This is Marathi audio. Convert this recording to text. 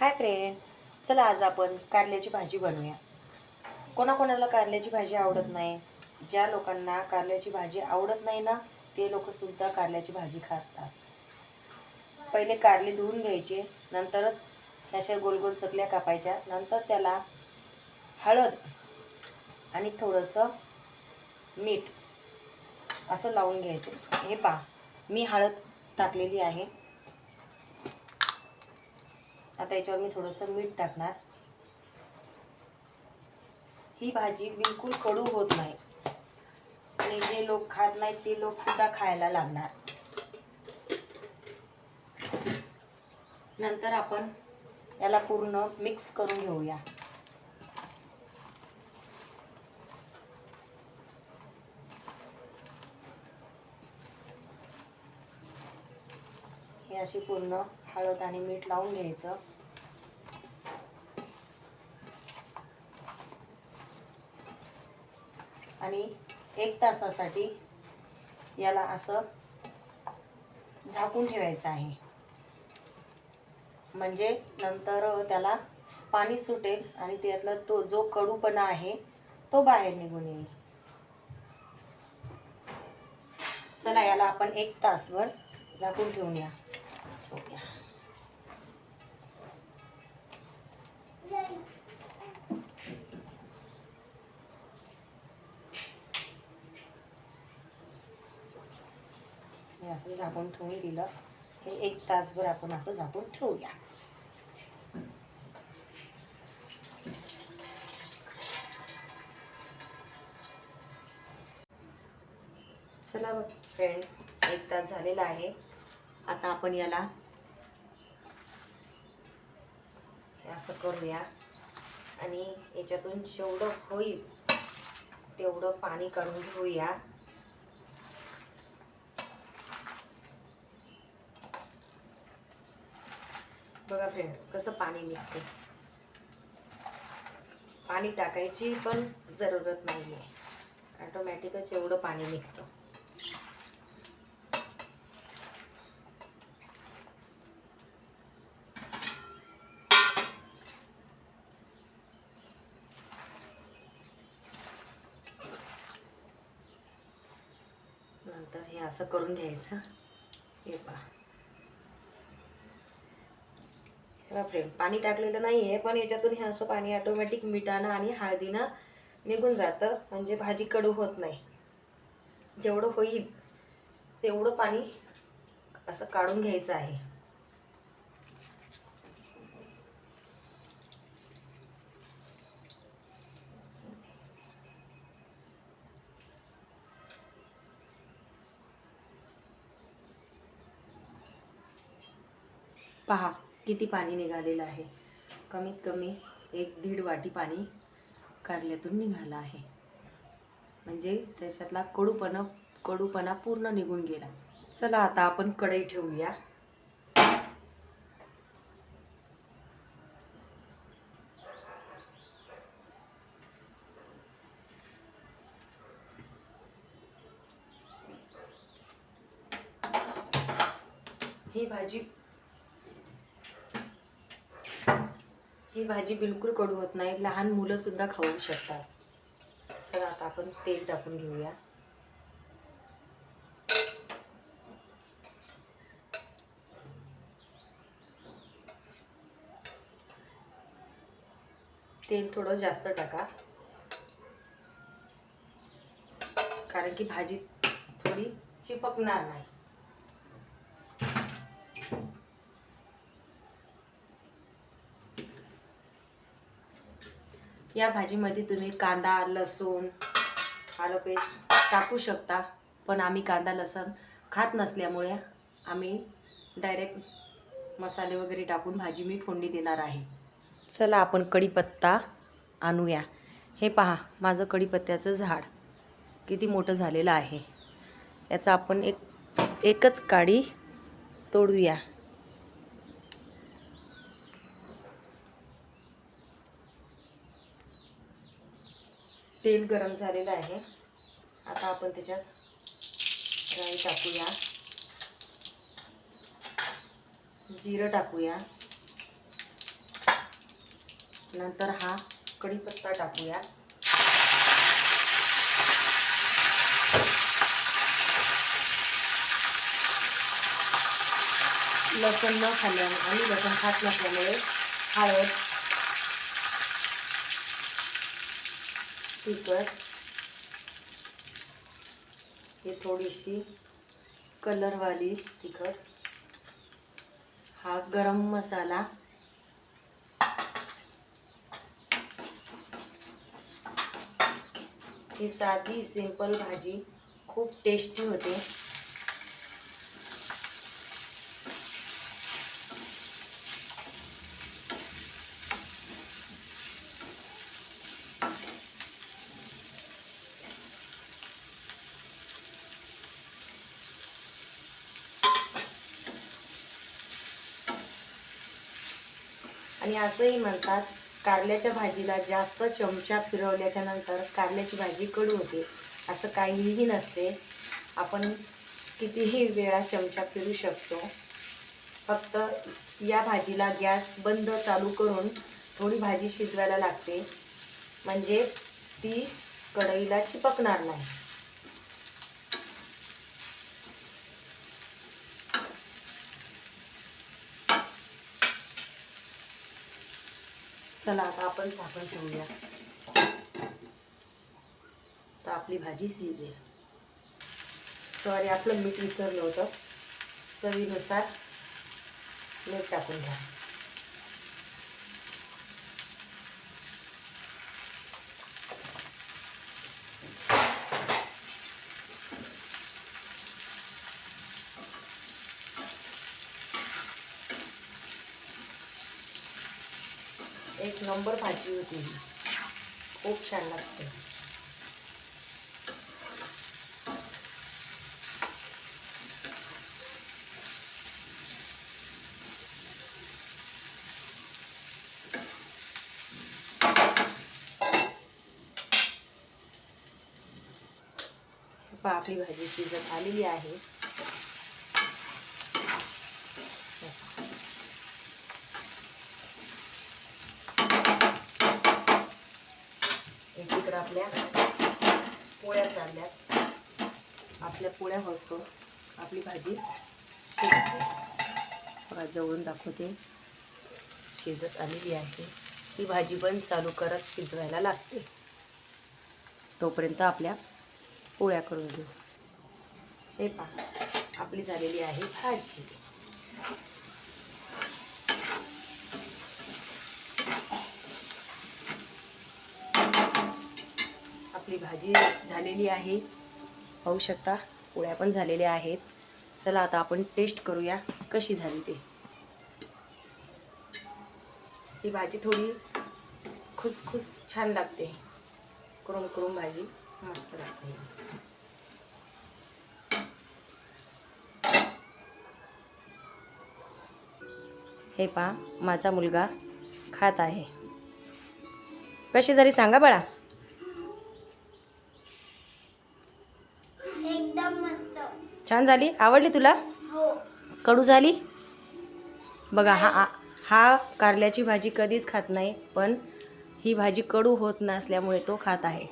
हाय फ्रेंड, चला आज आपण कारल्याची भाजी बनवूया. कोणाकोणाला कारल्याची भाजी आवडत नाही. ज्या लोकांना कारल्याची भाजी आवडत नाही ना, ते लोकसुद्धा कारल्याची भाजी खातात. पहिले कारले धुवून घ्यायचे, नंतर अशा गोल गोल चकल्या कापायच्या, नंतर त्याला हळद आणि थोडंसं मीठ असं लावून घ्यायचं. हे पहा, मी हळद टाकलेली आहे. आता याच्यावर मी थोडंसं मीठ टाकणार. ही भाजी बिलकुल कडू होत नाही आणि जे लोक खात नाहीत ते लोक सुद्धा खायला लागणार. नंतर आपण याला पूर्ण मिक्स करून घेऊया. हे अशी पूर्ण हळद आणि मीठ लावून घ्यायचं. आणि 1 तासासाठी याला असं झाकून ठेवायचं आहे. म्हणजे नंतर त्याला पाणी सुटेल आणि त्यातला तो जो कडूपणा आहे तो बाहेर निघून येईल. चला याला आपण 1 तासभर झाकून ठेवूया. हे असं झाकून ठेवून दिलं. हे 1 तासभर आपण असं झाकून ठेवूया. चला फ्रेंड, 1 तास झालेला आहे. आता आपण याला असं करूया आणि याच्यातून जेवढं होईल तेवढं पाणी काढून घेऊया. बघा फ्रेंड, कसं पाणी निघते. पाणी टाकायची पण जरूरत नाही आहे, ऑटोमॅटिकच एवढं पाणी निघतं. नंतर हे असं करून घ्यायचं. हे पहा फ्रेंड, पाणी टाकलेलं नाही आहे पण याच्यातून हे असं पाणी ऑटोमॅटिक मिठानं आणि हळदीनं निघून जातं. म्हणजे भाजी कडू होत नाही. जेवढं होईल तेवढं पाणी असं काढून घ्यायचं आहे. पहा किती पाणी निघालेलं आहे. कमीत कमी 1-1.5 वाटी पाणी कारल्यातून निघालं आहे. म्हणजे त्याच्यातला कडूपणा पूर्ण निघून गेला. चला आता आपण कढई ठेवूया. ही भाजी बिलकुल कडू होत नाही. लहान मुलं सुद्धा खाऊ शकतात. चला आता आपण तेल टाकून घेऊया. तेल थोडं जास्त टाका, कारण की भाजी थोडी चिपकणार नाही. या भाजीमध्ये तुम्ही कांदा, लसूण, आलं पेस्ट टाकू शकता, पण आम्ही कांदा लसूण खात नसल्यामुळे आम्ही डायरेक्ट मसाले वगैरे टाकून भाजी मी फोडणी देणार आहे. चला आपण कढीपत्ता आणूया. हे पहा, माझं कढीपत्त्याचं झाड किती मोठं झालेलं आहे. याचा आपण एकच काडी तोडूया. तेल गरम झालेलं आहे. आता आपण त्याच्यात राई टाकूया, जिरं टाकूया, नंतर हा कढीपत्ता टाकूया. लसूण न खाल्ल्यामुळे आणि लसूण खात नसल्यामुळे हळद, तिखट, हे थोडीशी कलरवाली तिखट, हा गरम मसाला, ही साधी सिंपल भाजी खूप टेस्टी होते. आणि असंही म्हणतात कारल्याच्या भाजीला जास्त चमचा फिरवल्याच्या नंतर कारल्याची भाजी कडू होते. असं काहीही नसते. आपण कितीही वेळा चमचा फिरू शकतो. फक्त या भाजीला गॅस बंद चालू करून थोडी भाजी शिजवायला लागते, म्हणजे ती कढईला चिपकणार नाही. चला आता आपण झाकण ठेवूया, तर आपली भाजी शिजेल. सॉरी, आपलं मीठ विसरलं होतं. चवीनुसार मीठ टाकून घ्या. एक नंबर भाजी होती ही, खूप छान लागते. आपली भाजी शिजत आलेली आहे. एकीकडे आपल्या पोळ्या चालल्यात. आपल्या पोळ्या होतो आपली भाजी शिजते. बघा, जवळून दाखवते, शिजत आलेली आहे. ही भाजी पण चालू करत शिजवायला लागते. तोपर्यंत आपल्या पोळ्या करून घेऊ. हे पहा, आपली झालेली आहे भाजी. आपली भाजी झालेली आहे, पाहू शकता. पोळ्या पण झालेल्या आहेत. चला आता आपण टेस्ट करूया कशी झाली ते. ही भाजी थोडी खुसखुस छान लागते. कुरुम कुरुम भाजी मस्त लागते. हे पहा, माझा मुलगा खात आहे. कशी झाली सांगा बाळा? एकदम मस्त. छान झाली? आवडली तुला? हो. कडू झाली? बघा, हा कारल्याची भाजी कधीच खात नाही, पण ही भाजी कडू होत नसल्यामुळे तो खात आहे.